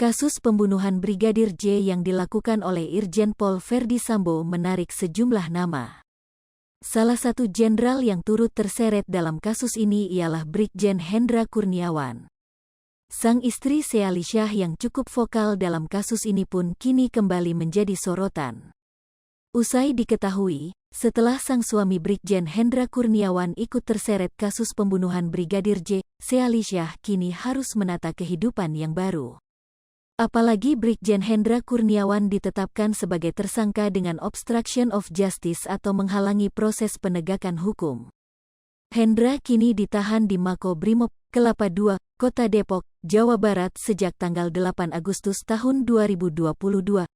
Kasus pembunuhan Brigadir J yang dilakukan oleh Irjen Pol Verdi Sambo menarik sejumlah nama. Salah satu jenderal yang turut terseret dalam kasus ini ialah Brigjen Hendra Kurniawan. Sang istri Seali Syah yang cukup vokal dalam kasus ini pun kini kembali menjadi sorotan. Usai diketahui, setelah sang suami Brigjen Hendra Kurniawan ikut terseret kasus pembunuhan Brigadir J, Seali Syah kini harus menata kehidupan yang baru. Apalagi Brigjen Hendra Kurniawan ditetapkan sebagai tersangka dengan obstruction of justice atau menghalangi proses penegakan hukum. Hendra kini ditahan di Makobrimob, Kelapa II, Kota Depok, Jawa Barat sejak tanggal 8 Agustus tahun 2022.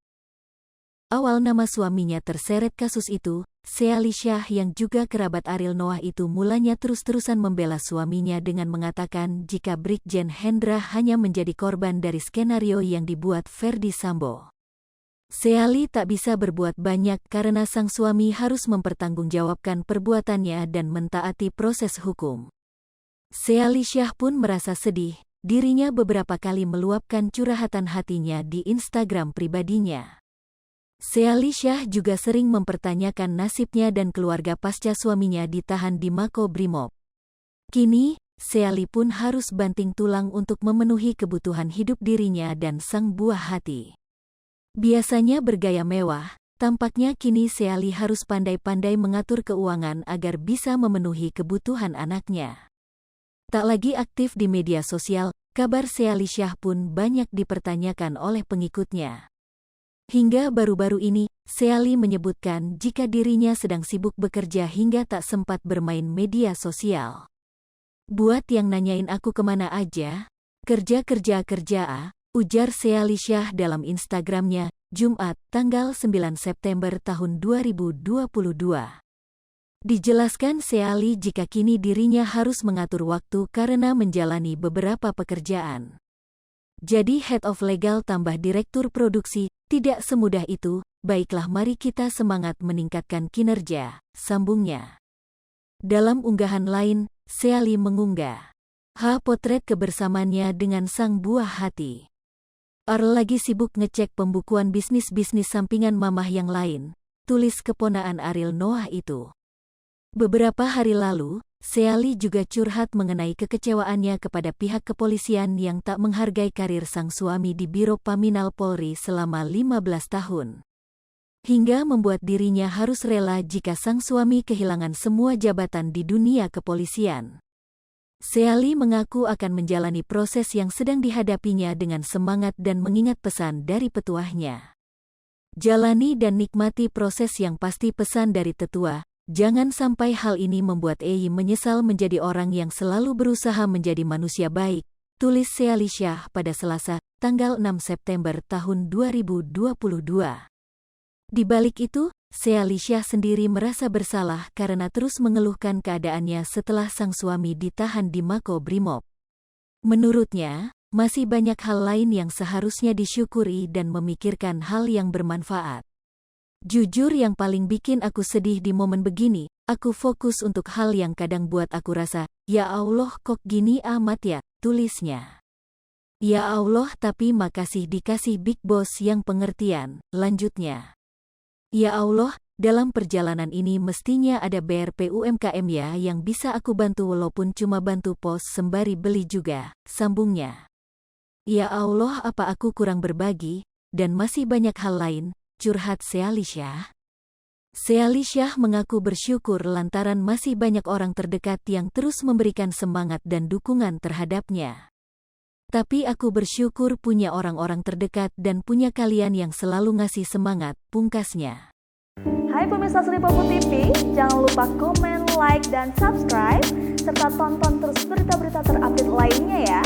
Awal nama suaminya terseret kasus itu, Seali Syah yang juga kerabat Ariel Noah itu mulanya terus-terusan membela suaminya dengan mengatakan jika Brigjen Hendra hanya menjadi korban dari skenario yang dibuat Verdi Sambo. Seali tak bisa berbuat banyak karena sang suami harus mempertanggungjawabkan perbuatannya dan mentaati proses hukum. Seali Syah pun merasa sedih, dirinya beberapa kali meluapkan curhatan hatinya di Instagram pribadinya. Seali Syah juga sering mempertanyakan nasibnya dan keluarga pasca suaminya ditahan di Makobrimob. Kini, Seali pun harus banting tulang untuk memenuhi kebutuhan hidup dirinya dan sang buah hati. Biasanya bergaya mewah, tampaknya kini Seali harus pandai-pandai mengatur keuangan agar bisa memenuhi kebutuhan anaknya. Tak lagi aktif di media sosial, kabar Seali Syah pun banyak dipertanyakan oleh pengikutnya. Hingga baru-baru ini, Seali menyebutkan jika dirinya sedang sibuk bekerja hingga tak sempat bermain media sosial. Buat yang nanyain aku kemana aja, kerja, ujar Seali Syah dalam Instagramnya, Jumat, tanggal 9 September tahun 2022. Dijelaskan Seali jika kini dirinya harus mengatur waktu karena menjalani beberapa pekerjaan. Jadi Head of Legal tambah Direktur Produksi, tidak semudah itu, baiklah mari kita semangat meningkatkan kinerja, sambungnya. Dalam unggahan lain, Seali mengunggah potret kebersamaannya dengan sang buah hati. Lagi sibuk ngecek pembukuan bisnis-bisnis sampingan mamah yang lain, tulis keponaan Ariel Noah itu. Beberapa hari lalu, Seali juga curhat mengenai kekecewaannya kepada pihak kepolisian yang tak menghargai karir sang suami di Biro Paminal Polri selama 15 tahun. Hingga membuat dirinya harus rela jika sang suami kehilangan semua jabatan di dunia kepolisian. Seali mengaku akan menjalani proses yang sedang dihadapinya dengan semangat dan mengingat pesan dari petuahnya. Jalani dan nikmati proses yang pasti pesan dari tetua. Jangan sampai hal ini membuat Ei menyesal menjadi orang yang selalu berusaha menjadi manusia baik, tulis Seali Syah pada Selasa, tanggal 6 September tahun 2022. Di balik itu, Seali Syah sendiri merasa bersalah karena terus mengeluhkan keadaannya setelah sang suami ditahan di Makobrimob. Menurutnya, masih banyak hal lain yang seharusnya disyukuri dan memikirkan hal yang bermanfaat. Jujur yang paling bikin aku sedih di momen begini, aku fokus untuk hal yang kadang buat aku rasa, ya Allah kok gini amat ya, tulisnya. Ya Allah tapi makasih dikasih Big Boss yang pengertian, lanjutnya. Ya Allah, dalam perjalanan ini mestinya ada BRP UMKM ya yang bisa aku bantu walaupun cuma bantu pos sembari beli juga, sambungnya. Ya Allah apa aku kurang berbagi, dan masih banyak hal lain. Curhat Seali Syah. Seali Syah mengaku bersyukur lantaran masih banyak orang terdekat yang terus memberikan semangat dan dukungan terhadapnya. Tapi aku bersyukur punya orang-orang terdekat dan punya kalian yang selalu ngasih semangat, pungkasnya. Hai pemirsa Sri Popo TV, jangan lupa komen, like, dan subscribe, serta tonton terus berita-berita terupdate lainnya ya.